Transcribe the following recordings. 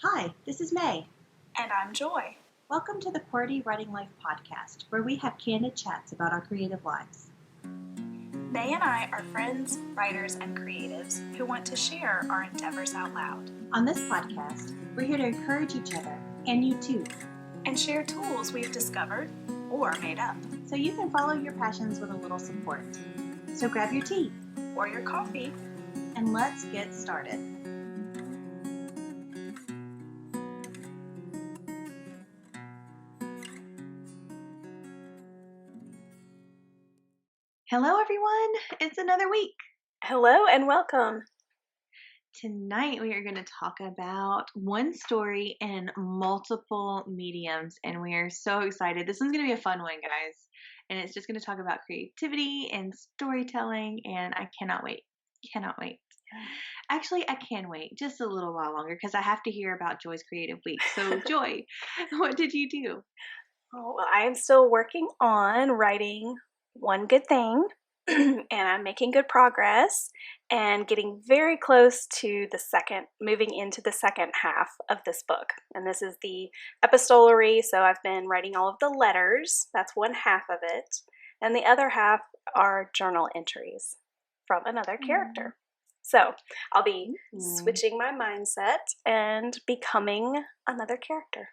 Hi, this is May. And I'm Joy. Welcome to the QWERTY Writing Life podcast, where we have candid chats about our creative lives. May and I are friends, writers, and creatives who want to share our endeavors out loud. On this podcast, we're here to encourage each other, and you too, and share tools we've discovered or made up. so you can follow your passions with a little support. So grab your tea or your coffee, and let's get started. Hello, everyone. It's another week. Hello and welcome. Tonight we are going to talk about one story in multiple mediums, and we are so excited. This one's going to be a fun one, guys, and it's just going to talk about creativity and storytelling, and I cannot wait. Cannot wait. Actually, I can wait just a little while longer because I have to hear about Joy's creative week. So, Joy, what did you do? Oh, well, I am still working on writing One Good Thing, and I'm making good progress and getting very close to moving into the second half of this book. And this is the epistolary, so I've been writing all of the letters. That's one half of it. And the other half are journal entries from another character. So I'll be switching my mindset and becoming another character.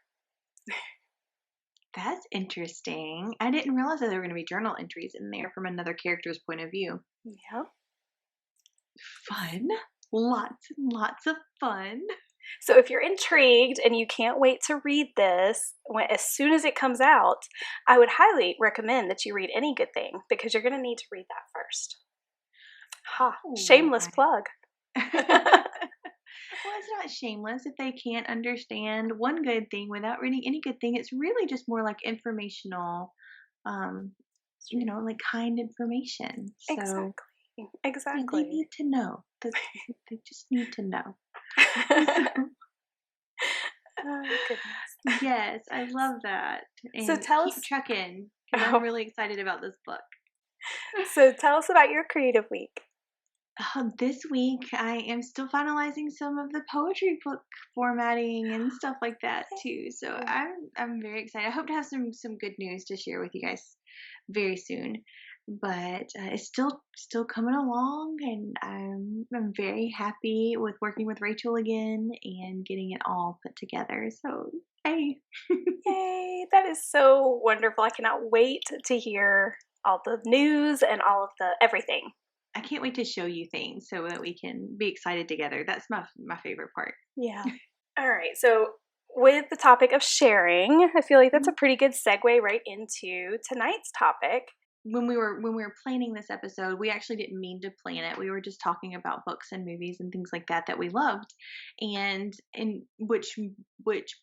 That's interesting. I didn't realize that there were going to be journal entries in there from another character's point of view. Yeah. Fun. Lots and lots of fun. So if you're intrigued and you can't wait to read this, as soon as it comes out, I would highly recommend that you read Any Good Thing because you're going to need to read that first. Shameless plug. Well, it's not shameless if they can't understand one good thing without reading any good thing. It's really just more like informational, like kind information. So Exactly. they need to know. They just need to know. Oh, goodness. Yes, I love that. And so tell keep us, trucking because I'm really excited about this book. So tell us about your creative week. This week, I am still finalizing some of the poetry book formatting and stuff like that too. So I'm very excited. I hope to have some good news to share with you guys very soon. But it's still coming along, and I'm very happy with working with Rachel again and getting it all put together. So hey, Yay! That is so wonderful. I cannot wait to hear all the news and all of the everything. I can't wait to show you things so that we can be excited together. That's my favorite part. Yeah. All right. So with the topic of sharing, I feel like that's a pretty good segue right into tonight's topic. When we were planning this episode, we actually didn't mean to plan it. We were just talking about books and movies and things like that we loved, and which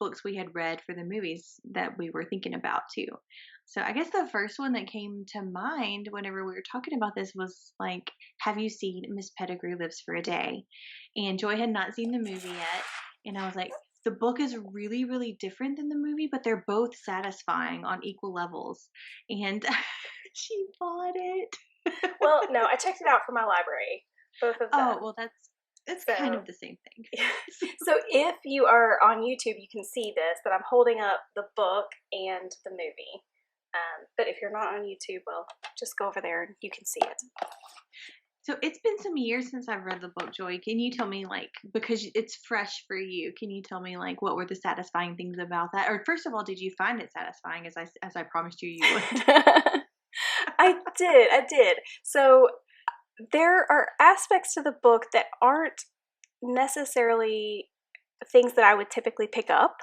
books we had read for the movies that we were thinking about too. So I guess the first one that came to mind whenever we were talking about this was like, have you seen Miss Pettigrew Lives for a Day? And Joy had not seen the movie yet, and I was like, the book is really, really different than the movie, but they're both satisfying on equal levels. And she bought it. Well, no, I checked it out from my library. Both of them. Oh, well, it's kind of the same thing. So if you are on YouTube, you can see this, that I'm holding up the book and the movie. But if you're not on YouTube, well, just go over there and you can see it. So it's been some years since I've read the book, Joy. Can you tell me, because it's fresh for you, can you tell me, what were the satisfying things about that? Or first of all, did you find it satisfying as I promised you would? I did. So there are aspects to the book that aren't necessarily things that I would typically pick up,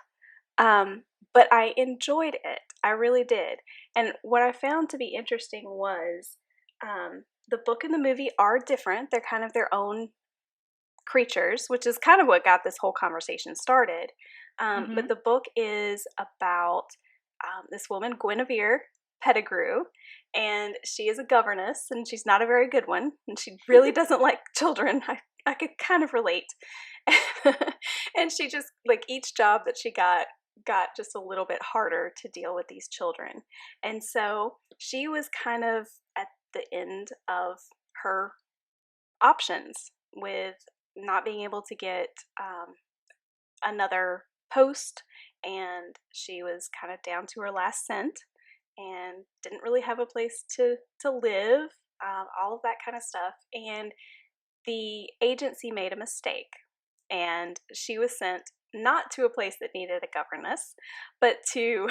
but I enjoyed it. I really did. And what I found to be interesting was the book and the movie are different. They're kind of their own creatures, which is kind of what got this whole conversation started. But the book is about this woman, Guinevere Pettigrew, and she is a governess, and she's not a very good one, and she really doesn't like children. I could kind of relate. And she just, each job that she got just a little bit harder to deal with these children. And so she was kind of at the end of her options with not being able to get another post, and she was kind of down to her last cent and didn't really have a place to live, all of that kind of stuff. And the agency made a mistake, and she was sent not to a place that needed a governess, but to,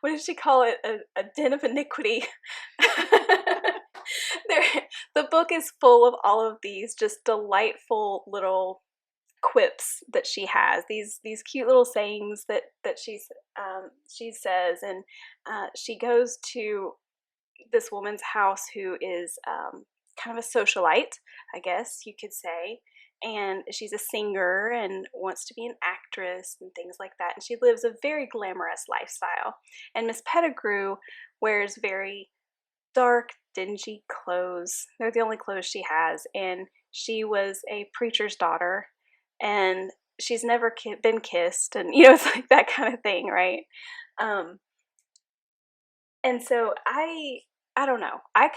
what did she call it? A den of iniquity. The book is full of all of these just delightful little quips that she has, these cute little sayings that she says, and she goes to this woman's house who is kind of a socialite, I guess you could say, and she's a singer and wants to be an actress and things like that, and she lives a very glamorous lifestyle. And Miss Pettigrew wears very dark, dingy clothes. They're the only clothes she has, and she was a preacher's daughter, and she's never been kissed, and it's like that kind of thing, right? And so I don't know. I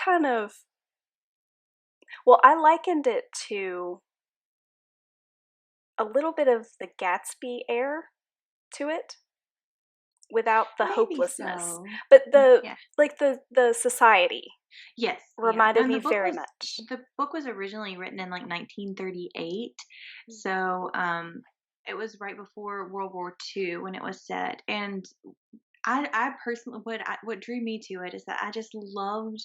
likened it to a little bit of the Gatsby air to it, without the Maybe hopelessness. so. But Yeah. the society Yes, reminded And me very was, much. The book was originally written in like 1938, so it was right before World War II when it was set. And I personally, what drew me to it is that I just loved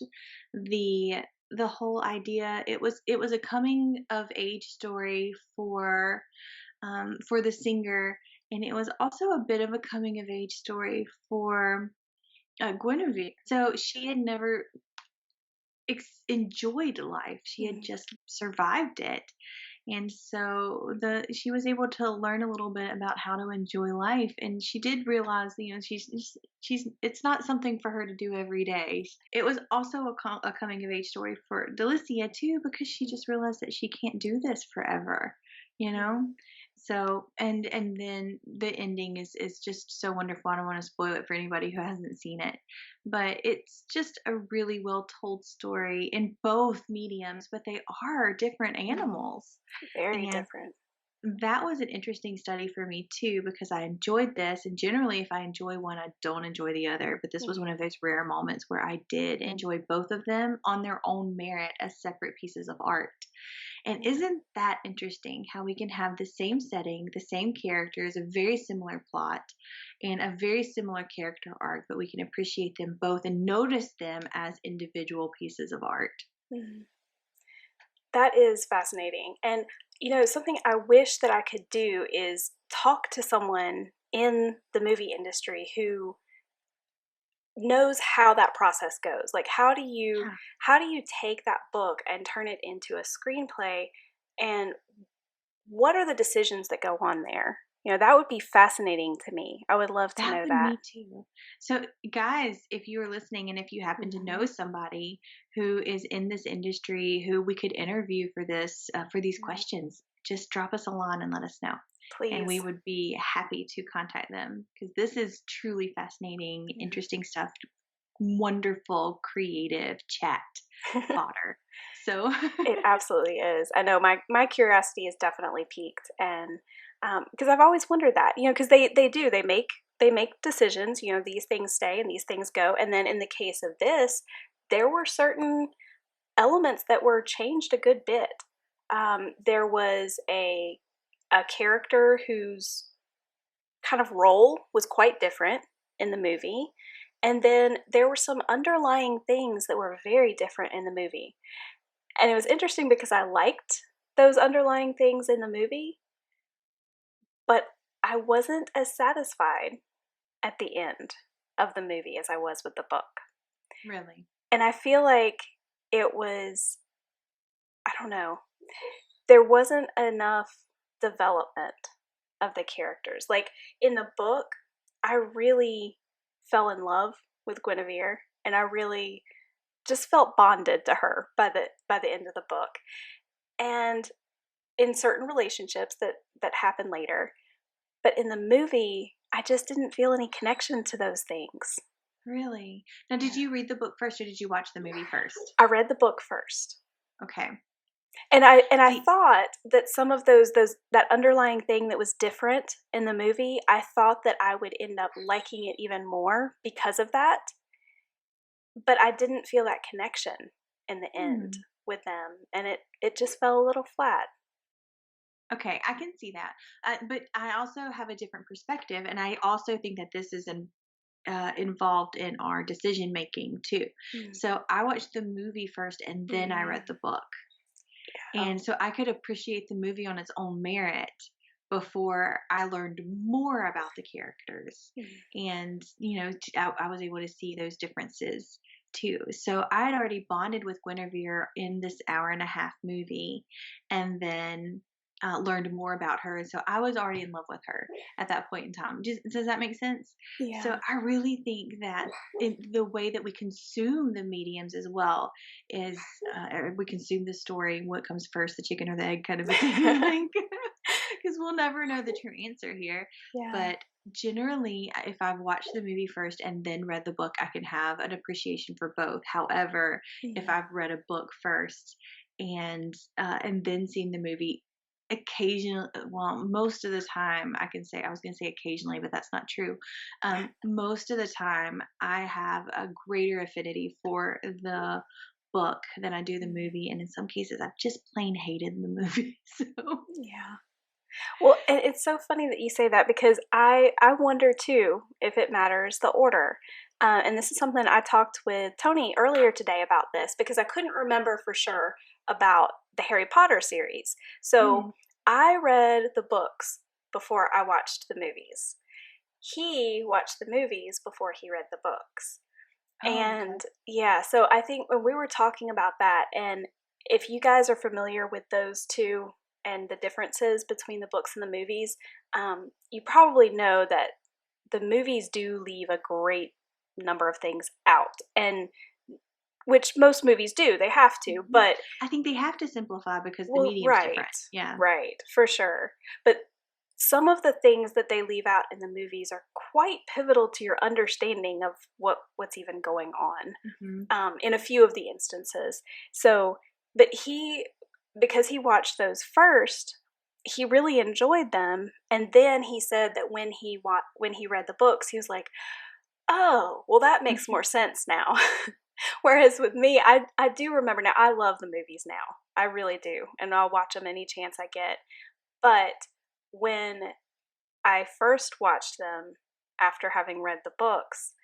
the whole idea. It was a coming of age story for the singer, and it was also a bit of a coming of age story for Guinevere. So she had never enjoyed life; she had just survived it. And so she was able to learn a little bit about how to enjoy life, and she did realize, she's it's not something for her to do every day. It was also a coming of age story for Delicia too, because she just realized that she can't do this forever, So and then the ending is just so wonderful. I don't want to spoil it for anybody who hasn't seen it, but it's just a really well told story in both mediums, but they are different animals. Very And different. that was an interesting study for me too, because I enjoyed this, and generally if I enjoy one, I don't enjoy the other, but this was one of those rare moments where I did enjoy both of them on their own merit as separate pieces of art. And isn't that interesting how we can have the same setting, the same characters, a very similar plot, and a very similar character arc, but we can appreciate them both and notice them as individual pieces of art. That is fascinating. And, something I wish that I could do is talk to someone in the movie industry who knows how that process goes. Like, how do you take that book and turn it into a screenplay, and what are the decisions that go on there? That would be fascinating to me. I would love to know That would that. me too. So, guys, if you are listening and if you happen to know somebody who is in this industry who we could interview for this, for these questions, just drop us a line and let us know. Please. And we would be happy to contact them, because this is truly fascinating, interesting stuff, wonderful, creative chat fodder. So It absolutely is. I know my curiosity is definitely piqued, and because I've always wondered that, because they make decisions. These things stay and these things go, and then in the case of this, there were certain elements that were changed a good bit. There was a character whose kind of role was quite different in the movie, and then there were some underlying things that were very different in the movie. And it was interesting because I liked those underlying things in the movie, but I wasn't as satisfied at the end of the movie as I was with the book. Really? And I feel like it was, I don't know, there wasn't enough development of the characters. Like, in the book, I really fell in love with Guinevere, and I really just felt bonded to her by the end of the book. And in certain relationships that happen later, but in the movie, I just didn't feel any connection to those things. Really? Now, did you read the book first, or did you watch the movie first? I read the book first. Okay. And I See, thought that some of those that underlying thing that was different in the movie, I thought that I would end up liking it even more because of that. But I didn't feel that connection in the end hmm. with them, and it just fell a little flat. Okay, I can see that. But I also have a different perspective, and I also think that this is involved in our decision making too. Mm. So I watched the movie first, and then I read Mm. the book, and Oh. so I could appreciate the movie on its own merit before I learned more about the characters, Mm. and I was able to see those differences too. So I had already bonded with Guinevere in this hour and a half movie, and then learned more about her. And so I was already in love with her at that point in time. Does that make sense? So Yeah. I really think that in the way that we consume the mediums as well is or we consume the story. What comes first, the chicken or the egg, kind of a thing. I think because we'll never know the true answer here. Yeah. But generally, if I've watched the movie first and then read the book, I can have an appreciation for both. However, if Mm. I've read a book first and then seen the movie, occasionally, well, most of the time, I was going to say occasionally, but that's not true. Most of the time, I have a greater affinity for the book than I do the Mm. movie, and in some cases, I've just plain hated the movie. So. Yeah. Well, and it's so funny that you say that because I wonder too if it matters the order. And this is something I talked with Tony earlier today about this because I couldn't remember for sure about the Harry Potter series. So Mm. I read the books before I watched the movies. He watched the movies before he read the books. Oh, okay. And yeah, so I think when we were talking about that, and if you guys are familiar with those two and the differences between the books and the movies, you probably know that the movies do leave a great number of things out, and which most movies do, they have to, Mhm. but I think they have to simplify because the well, medium's right, different. Yeah. right, for sure. But some of the things that they leave out in the movies are quite pivotal to your understanding of what's even going on. Mhm. In a few of the instances. So, but because he watched those first, he really enjoyed them, and then he said that when he read the books, he was like, "Oh, well, that makes Mhm. more sense now." Whereas with me, I do remember now. I love the movies now. I really do, and I'll watch them any chance I get. But when I first watched them after having read the books,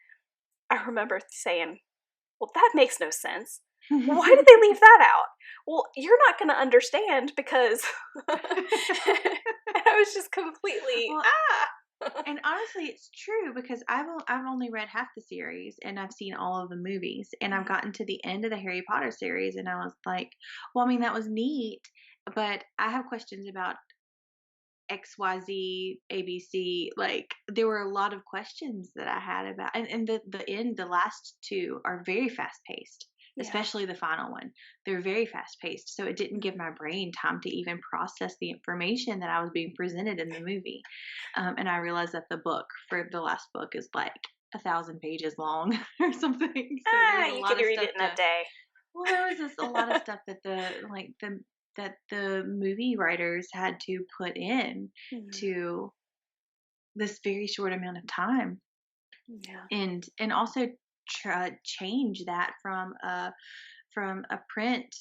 I remember saying, well, that makes no sense. Why did they leave that out? Well, you're not going to understand because. And I was just completely, Well, ah! and honestly, it's true because I've only read half the series and I've seen all of the movies and I've gotten to the end of the Harry Potter series and I was like, well, I mean that was neat, but I have questions about XYZ, ABC. Like there were a lot of questions that I had about, and the last two are very fast paced, Yeah. especially the final one. They're very fast paced. So it didn't give Mm. my brain time to even process the information that I was being presented in the movie. And I realized that the book for the last book is like 1,000 pages long or something. So Ah, there's a you lot could of read stuff it in a to day. well, there was just a lot of stuff that the movie writers had to put in Mm. to this very short amount of time, Yeah. and also change that from a print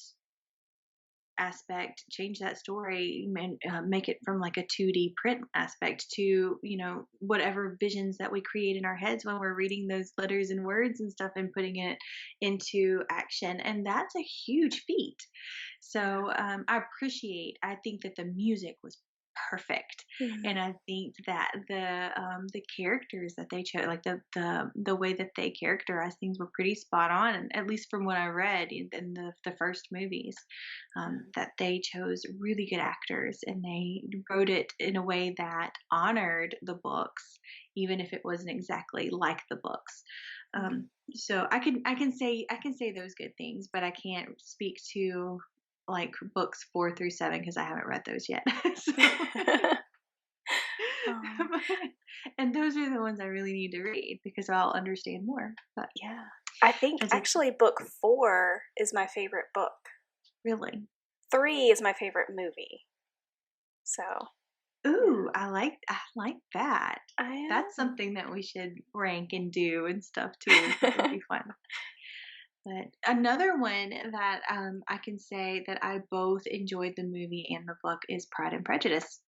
aspect, change that story and make it from like a 2D print aspect to whatever visions that we create in our heads when we're reading those letters and words and stuff and putting it into action, and that's a huge feat. Yeah. So I think that the music was perfect, Mm. and I think that the characters that they chose, like the way that they characterized things, were pretty spot on, and at least from what I read in the first movies, that they chose really good actors and they wrote it in a way that honored the books, even if it wasn't exactly like the books. Mm. So I can say those good things, but I can't speak to like books 4 through 7 because I haven't read those yet. So, Oh, and those are the ones I really need to read because I'll understand more. But yeah. I think I just actually book 4 is my favorite book. really, 3 is my favorite movie. So. Ooh, I like that. I That's something that we should rank and do and stuff too. That would be fun. But another one that I can say that I both enjoyed the movie and the book is Pride and Prejudice.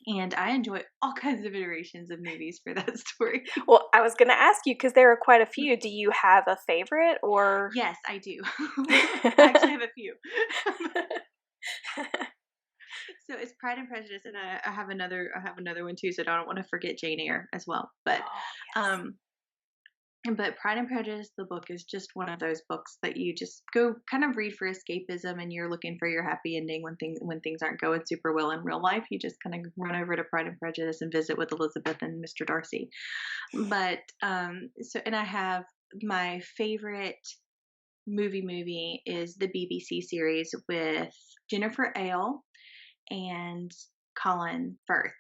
And I enjoy all kinds of iterations of movies for that story. Well, I was going to ask you, because there are quite a few. Do you have a favorite, or? Yes, I do. I actually have a few. So it's Pride and Prejudice, and I have another one too. So I don't want to forget Jane Eyre as well. But yes. But Pride and Prejudice, the book, is just one of those books that you just go kind of read for escapism, and you're looking for your happy ending when things aren't going super well in real life. You just kind of run over to Pride and Prejudice and visit with Elizabeth and Mr. Darcy. But and I have my favorite movie is the BBC series with Jennifer Ale and Colin Firth.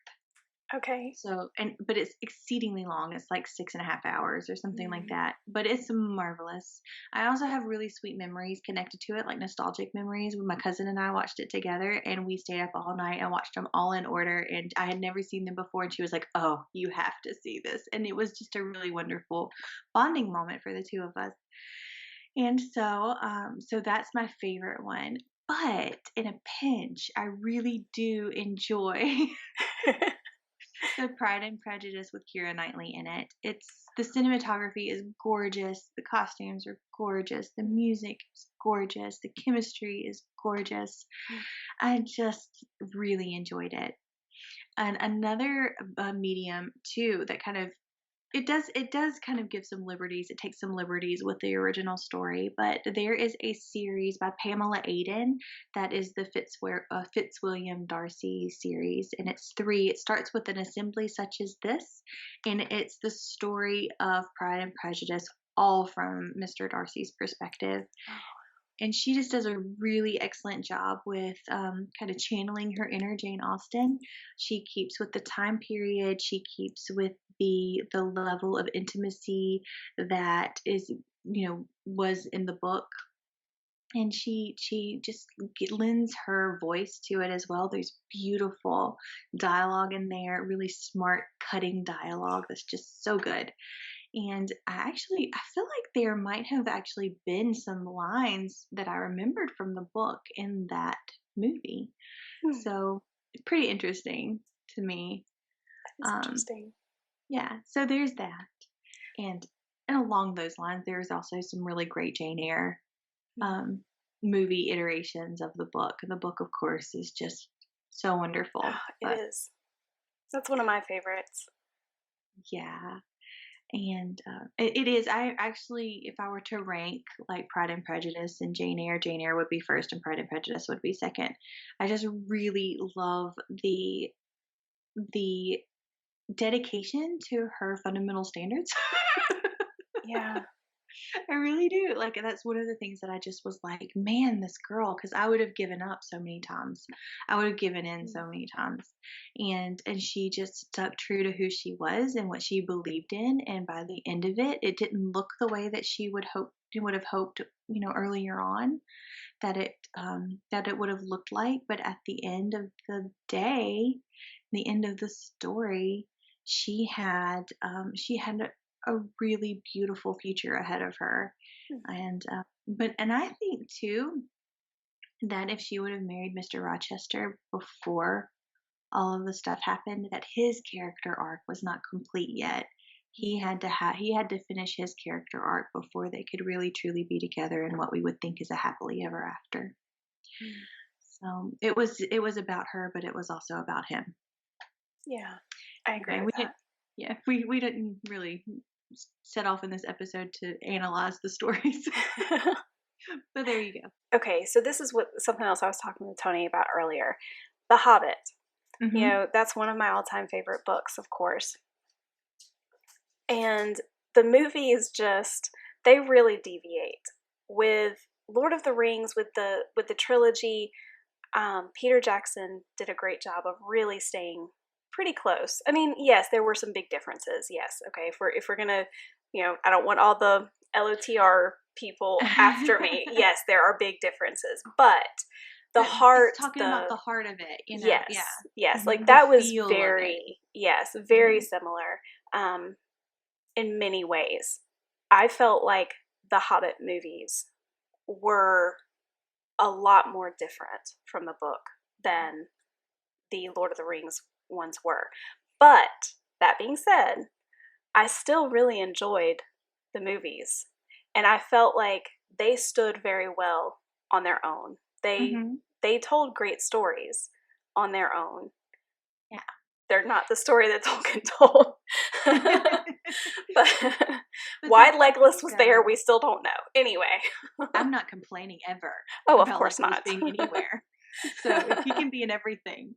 Okay. So, but it's exceedingly long. It's like 6.5 hours or something like that. But it's marvelous. I also have really sweet memories connected to it, like nostalgic memories. When my cousin and I watched it together, and we stayed up all night and watched them all in order. And I had never seen them before, and she was like, "Oh, you have to see this." And it was just a really wonderful bonding moment for the two of us. And so that's my favorite one. But in a pinch, I really do enjoy the Pride and Prejudice with Keira Knightley in it. The cinematography is gorgeous, the costumes are gorgeous, the music is gorgeous, the chemistry is gorgeous. I just really enjoyed it. And another medium too that kind of it does kind of give some liberties. It takes some liberties with the original story, but there is a series by Pamela Aden that is the Fitzwilliam Darcy series, and it's 3. It starts with an assembly such as this, and it's the story of Pride and Prejudice, all from Mr. Darcy's perspective. And she just does a really excellent job with kind of channeling her inner Jane Austen. She keeps with the time period. She keeps with the level of intimacy that was in the book. And she just lends her voice to it as well. There's beautiful dialogue in there, really smart, cutting dialogue that's just so good. And I feel like there might have actually been some lines that I remembered from the book in that movie. So pretty interesting to me. That's interesting. Yeah, so there's that. And along those lines, there's also some really great Jane Eyre movie iterations of the book. And the book, of course, is just so wonderful. It is. That's one of my favorites. Yeah. And it is. I actually, if I were to rank like Pride and Prejudice and Jane Eyre would be first, and Pride and Prejudice would be second. I just really love the dedication to her fundamental standards. Yeah. I really do. Like, that's one of the things that I just was like, man, this girl, because I would have given up so many times. I would have given in so many times. And she just stuck true to who she was and what she believed in. And by the end of it, it didn't look the way that she would have hoped, earlier on that it would have looked like. But at the end of the day, the end of the story, she had a really beautiful future ahead of her. And I think too that if she would have married Mr. Rochester before all of the stuff happened, that his character arc was not complete yet. He had to finish his character arc before they could really truly be together in what we would think is a happily ever after. So it was about her, but it was also about him. Yeah, I agree with that. We didn't really set off in this episode to analyze the stories. But there you go. Okay, so this is something else I was talking to Tony about earlier. The Hobbit. That's one of my all-time favorite books, of course. And the movies they really deviate. With Lord of the Rings, with the trilogy, Peter Jackson did a great job of really staying pretty close. I mean, yes, there were some big differences. Yes, okay. If we're gonna, I don't want all the LOTR people after me. Yes, there are big differences, but the heart, it's talking about the heart of it, you know. yes, Yeah. yes, Mm-hmm. like that was feel very, yes, very mm-hmm. similar, in many ways. I felt like the Hobbit movies were a lot more different from the book than the Lord of the Rings ones were. But that being said, I still really enjoyed the movies, and I felt like they stood very well on their own. Mm-hmm. They told great stories on their own. Yeah. They're not the story that Tolkien told. But why Legolas was there, we still don't know. Anyway. I'm not complaining ever. Oh, of about course Legolas not. being anywhere. So if he can be in everything,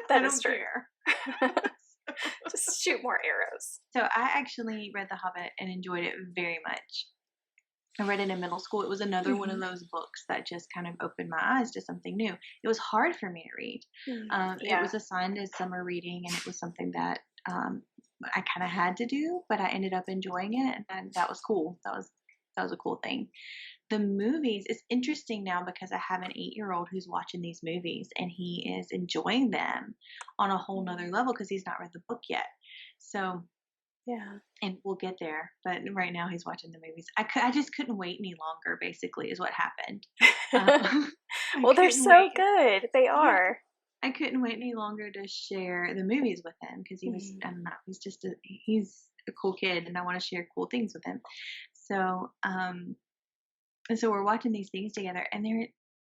That I is don't true. care. Just shoot more arrows. So I actually read The Hobbit and enjoyed it very much. I read it in middle school. It was another one of those books that just kind of opened my eyes to something new. It was hard for me to read. It was assigned as summer reading, and it was something that I kind of had to do, but I ended up enjoying it, and that was cool. That was a cool thing. The movies, it's interesting now because I have an 8-year-old who's watching these movies, and he is enjoying them on a whole nother level because he's not read the book yet. So Yeah. and we'll get there, but right now he's watching the movies. I just couldn't wait any longer, basically, is what happened. Well, they're so good. They are. I couldn't wait any longer to share the movies with him because he was, I don't know, he's a cool kid, and I want to share cool things with him. So, and so we're watching these things together, and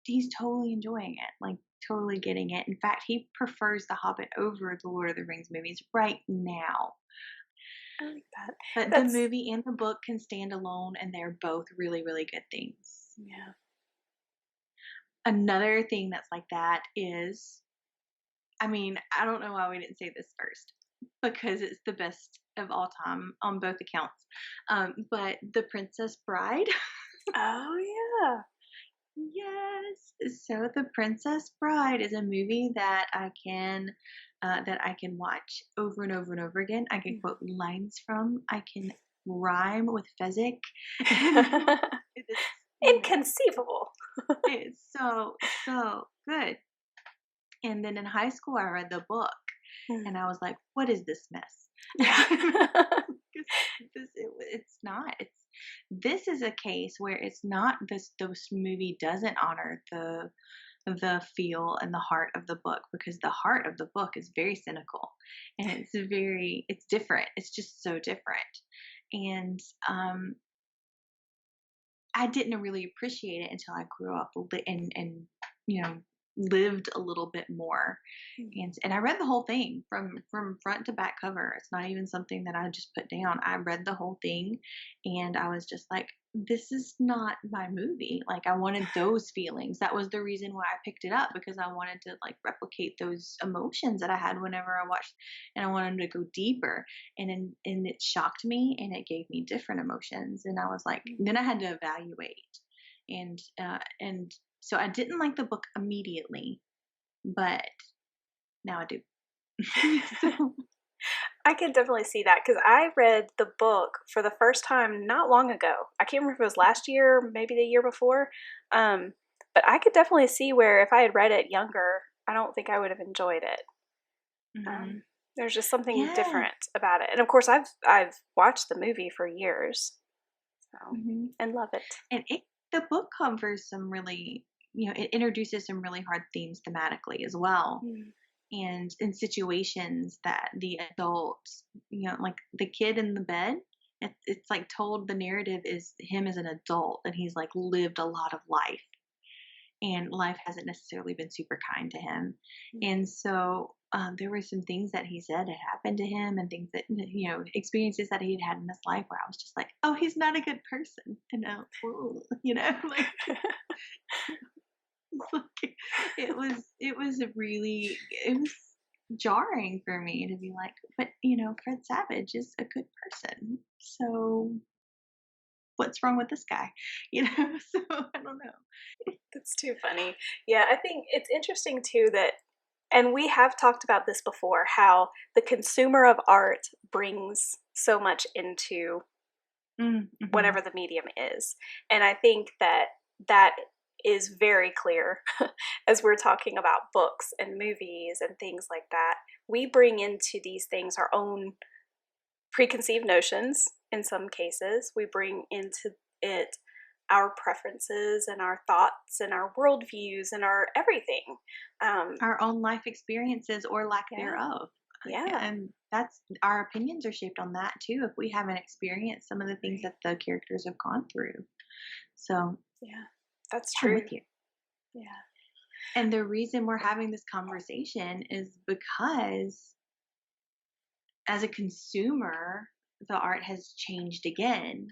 he's totally enjoying it, like totally getting it. In fact, he prefers The Hobbit over the Lord of the Rings movies right now. I like that. But the movie and the book can stand alone, and they're both really, really good things. Yeah. Another thing that's like that is, I mean, I don't know why we didn't say this first, because it's the best of all time on both accounts. But The Princess Bride. Oh, yeah. Yes. So The Princess Bride is a movie that I can watch over and over and over again. I can quote lines from. I can rhyme with Fezzik. Inconceivable. It's so good. And then in high school, I read the book, and I was like, "What is this mess?" It's not. This is a case where it's not this movie doesn't honor the feel and the heart of the book, because the heart of the book is very cynical, and it's different. It's just so different. And I didn't really appreciate it until I grew up and lived a little bit more. And I read the whole thing from front to back cover. It's not even something that I just put down. I read the whole thing, and I was just like, this is not my movie. Like, I wanted those feelings. That was the reason why I picked it up, because I wanted to like replicate those emotions that I had whenever I watched, and I wanted to go deeper. And it shocked me, and it gave me different emotions. And I was like, then I had to evaluate, and so I didn't like the book immediately, but now I do. So. I can definitely see that, because I read the book for the first time not long ago. I can't remember if it was last year, maybe the year before. But I could definitely see where if I had read it younger, I don't think I would have enjoyed it. There's just something different about it. And of course, I've watched the movie for years, so and love it. And the book covers some really, it introduces some really hard themes thematically as well. And in situations that the adults, like the kid in the bed, it's like told, the narrative is him as an adult, and he's like lived a lot of life, and life hasn't necessarily been super kind to him. And so there were some things that he said had happened to him, and things that, experiences that he'd had in his life, where I was just like, oh, he's not a good person. Like, it was jarring for me to be like, but Fred Savage is a good person, so what's wrong with this guy? So I don't know. That's too funny. Yeah, I think it's interesting too that, and we have talked about this before, how the consumer of art brings so much into whatever the medium is. And I think that is very clear as we're talking about books and movies and things like that. We bring into these things our own preconceived notions in some cases. We bring into it our preferences and our thoughts and our worldviews and our everything. Our own life experiences or lack Yeah. thereof. Yeah. And that's, our opinions are shaped on that too, if we haven't experienced some of the things that the characters have gone through. So Yeah, that's I'm true. with you. Yeah. And the reason we're having this conversation is because as a consumer, the art has changed again,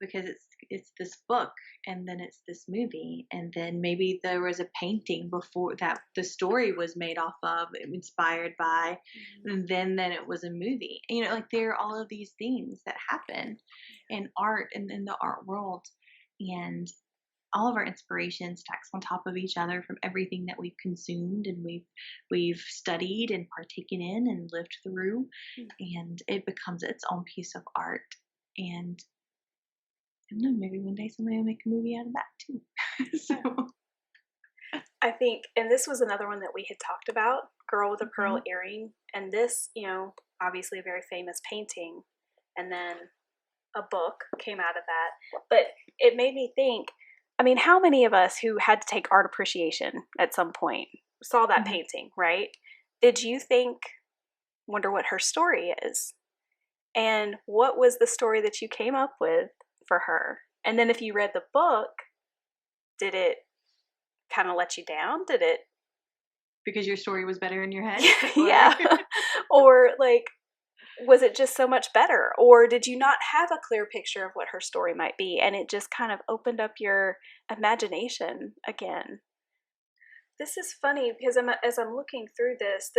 because it's this book, and then it's this movie, and then maybe there was a painting before that the story was made off of, inspired by, and then it was a movie. You know, like there are all of these things that happen in art and in the art world, and all of our inspirations stacks on top of each other from everything that we've consumed and we've studied and partaken in and lived through, and it becomes its own piece of art. And I don't know, maybe one day somebody will make a movie out of that too. So I think, and this was another one that we had talked about, Girl with a Pearl Earring, and this, obviously a very famous painting, and then a book came out of that. But it made me think, I mean, how many of us who had to take art appreciation at some point saw that painting, right? Did you wonder what her story is? And what was the story that you came up with for her? And then if you read the book, did it kind of let you down? Did it? Because your story was better in your head? Yeah. Or like, was it just so much better? Or did you not have a clear picture of what her story might be, and it just kind of opened up your imagination again? This is funny because as I'm looking through this,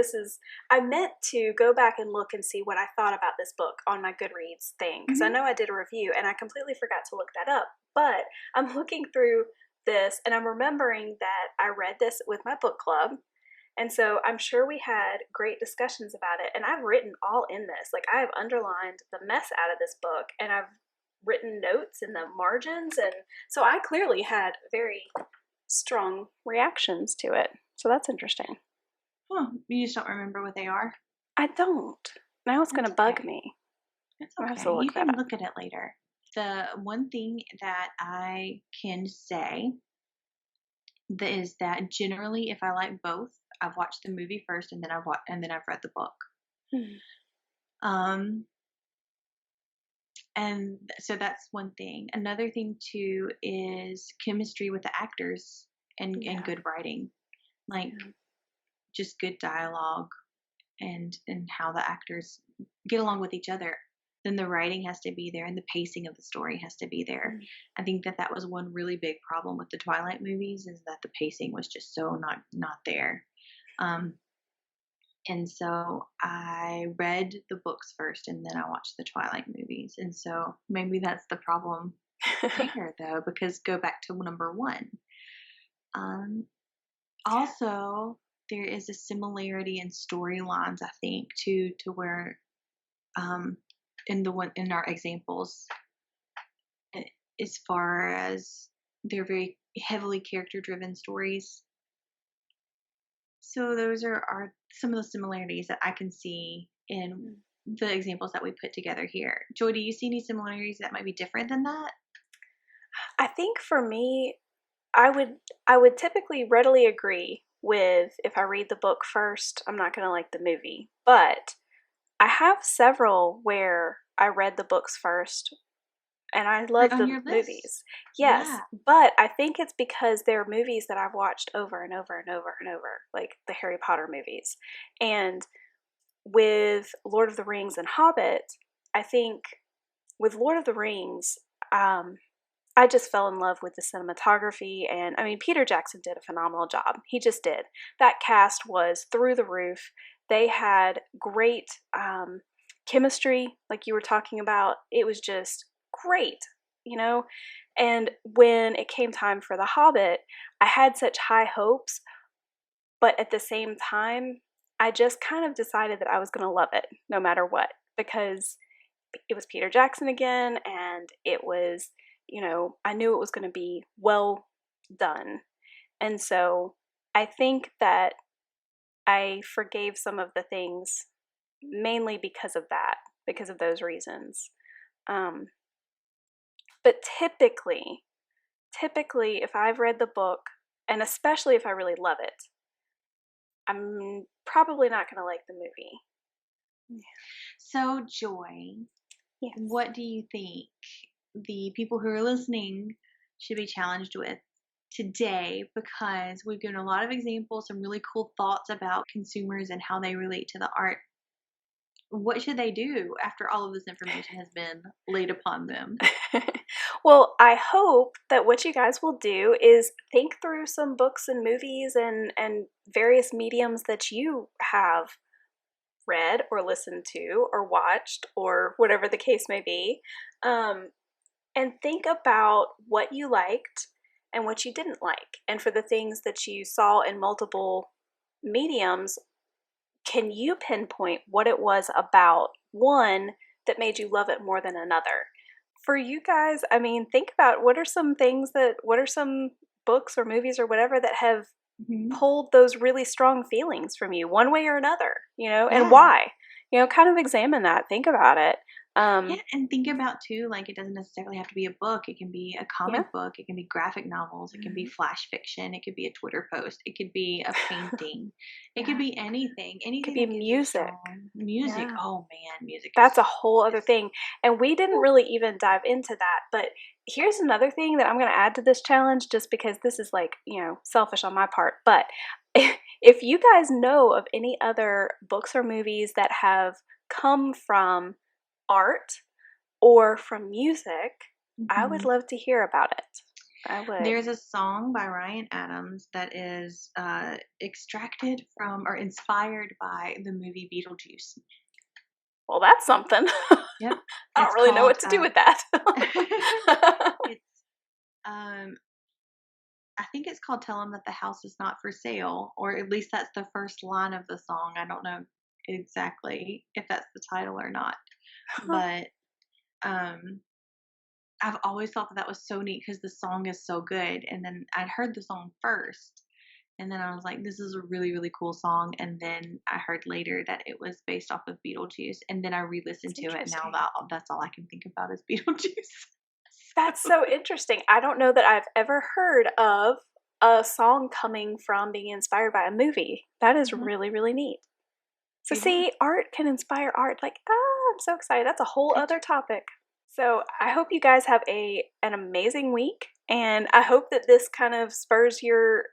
I meant to go back and look and see what I thought about this book on my Goodreads thing, because I know I did a review and I completely forgot to look that up. But I'm looking through this and I'm remembering that I read this with my book club. And so I'm sure we had great discussions about it. And I've written all in this. Like, I have underlined the mess out of this book, and I've written notes in the margins. And so I clearly had very strong reactions to it. So that's interesting. Oh, you just don't remember what they are? I don't. Now it's going to bug me. It's okay. You can look at it later. The one thing that I can say is that generally, if I like both, I've watched the movie first, and then I've read the book. And so that's one thing. Another thing too is chemistry with the actors and good writing, like just good dialogue and how the actors get along with each other. Then the writing has to be there, and the pacing of the story has to be there. I think that was one really big problem with the Twilight movies, is that the pacing was just so not there. And so I read the books first, and then I watched the Twilight movies. And so maybe that's the problem there, though, because go back to number one. Also, there is a similarity in storylines, I think, to where in our examples, as far as they're very heavily character-driven stories. So those are some of the similarities that I can see in the examples that we put together here. Joy, do you see any similarities that might be different than that? I think for me, I would typically readily agree with, if I read the book first, I'm not going to like the movie. But I have several where I read the books first, and I love the movies. Yes, yeah. But I think it's because they're movies that I've watched over and over and over and over, like the Harry Potter movies. And with Lord of the Rings and Hobbit, I think with Lord of the Rings, I just fell in love with the cinematography. And I mean, Peter Jackson did a phenomenal job. He just did. That cast was through the roof. They had great chemistry, like you were talking about. It was just great, And when it came time for The Hobbit, I had such high hopes, but at the same time, I just kind of decided that I was going to love it no matter what, because it was Peter Jackson again, and it was, I knew it was going to be well done. And so I think that I forgave some of the things mainly because of that, because of those reasons. But typically, if I've read the book, and especially if I really love it, I'm probably not going to like the movie. So, Joy, Yes. what do you think the people who are listening should be challenged with today? Because we've given a lot of examples, some really cool thoughts about consumers and how they relate to the art. What should they do after all of this information has been laid upon them? Well, I hope that what you guys will do is think through some books and movies and various mediums that you have read or listened to or watched or whatever the case may be, and think about what you liked and what you didn't like. And for the things that you saw in multiple mediums, can you pinpoint what it was about one that made you love it more than another? For you guys, I mean, think about what are some books or movies or whatever that have pulled those really strong feelings from you one way or another, and why? Kind of examine that, think about it. Yeah, and think about too, like, it doesn't necessarily have to be a book. It can be a comic book. It can be graphic novels. It can be flash fiction. It could be a Twitter post. It could be a painting. It could be anything. Anything. It could be music. Music. Yeah. Oh man, music. That's a whole other thing. And we didn't really even dive into that. But here's another thing that I'm going to add to this challenge, just because this is like, selfish on my part. But if you guys know of any other books or movies that have come from art or from music, I would love to hear about it. I would. There's a song by Ryan Adams that is extracted from or inspired by the movie Beetlejuice. Well, that's something. Yep. I don't really know what to do with that. It's, I think it's called "Tell 'Em That the House Is Not for Sale," or at least that's the first line of the song. I don't know exactly if that's the title or not, but I've always thought that was so neat because the song is so good. And then I'd heard the song first, and then I was like, this is a really, really cool song. And then I heard later that it was based off of Beetlejuice, and then I re-listened to it. Now that's all I can think about is Beetlejuice. That's so interesting. I don't know that I've ever heard of a song coming from being inspired by a movie. That is really, really neat. So see, art can inspire art. Like, I'm so excited. That's a whole other topic. So I hope you guys have an amazing week, and I hope that this kind of spurs your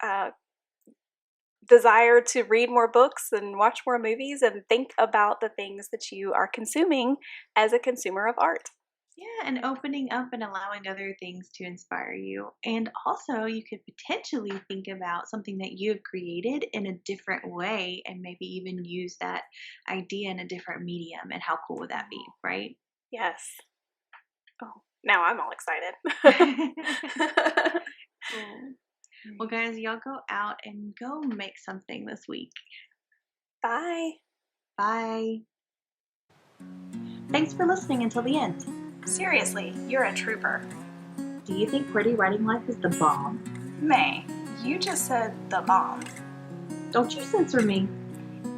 desire to read more books and watch more movies and think about the things that you are consuming as a consumer of art. Yeah, and opening up and allowing other things to inspire you. And also, you could potentially think about something that you have created in a different way and maybe even use that idea in a different medium. And how cool would that be, right? Yes. Oh, now I'm all excited. Cool. Well, guys, y'all go out and go make something this week. Bye. Bye. Thanks for listening until the end. Seriously, you're a trooper. Do you think QWERTY Writing Life is the bomb? May, you just said the bomb. Don't you censor me.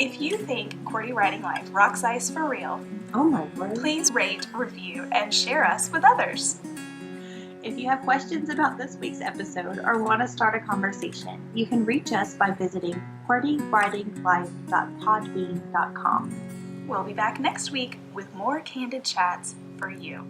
If you think QWERTY Writing Life rocks ice for real, oh my word, please rate, review, and share us with others. If you have questions about this week's episode or want to start a conversation, you can reach us by visiting QWERTYWritingLife.podbean.com. We'll be back next week with more candid chats for you.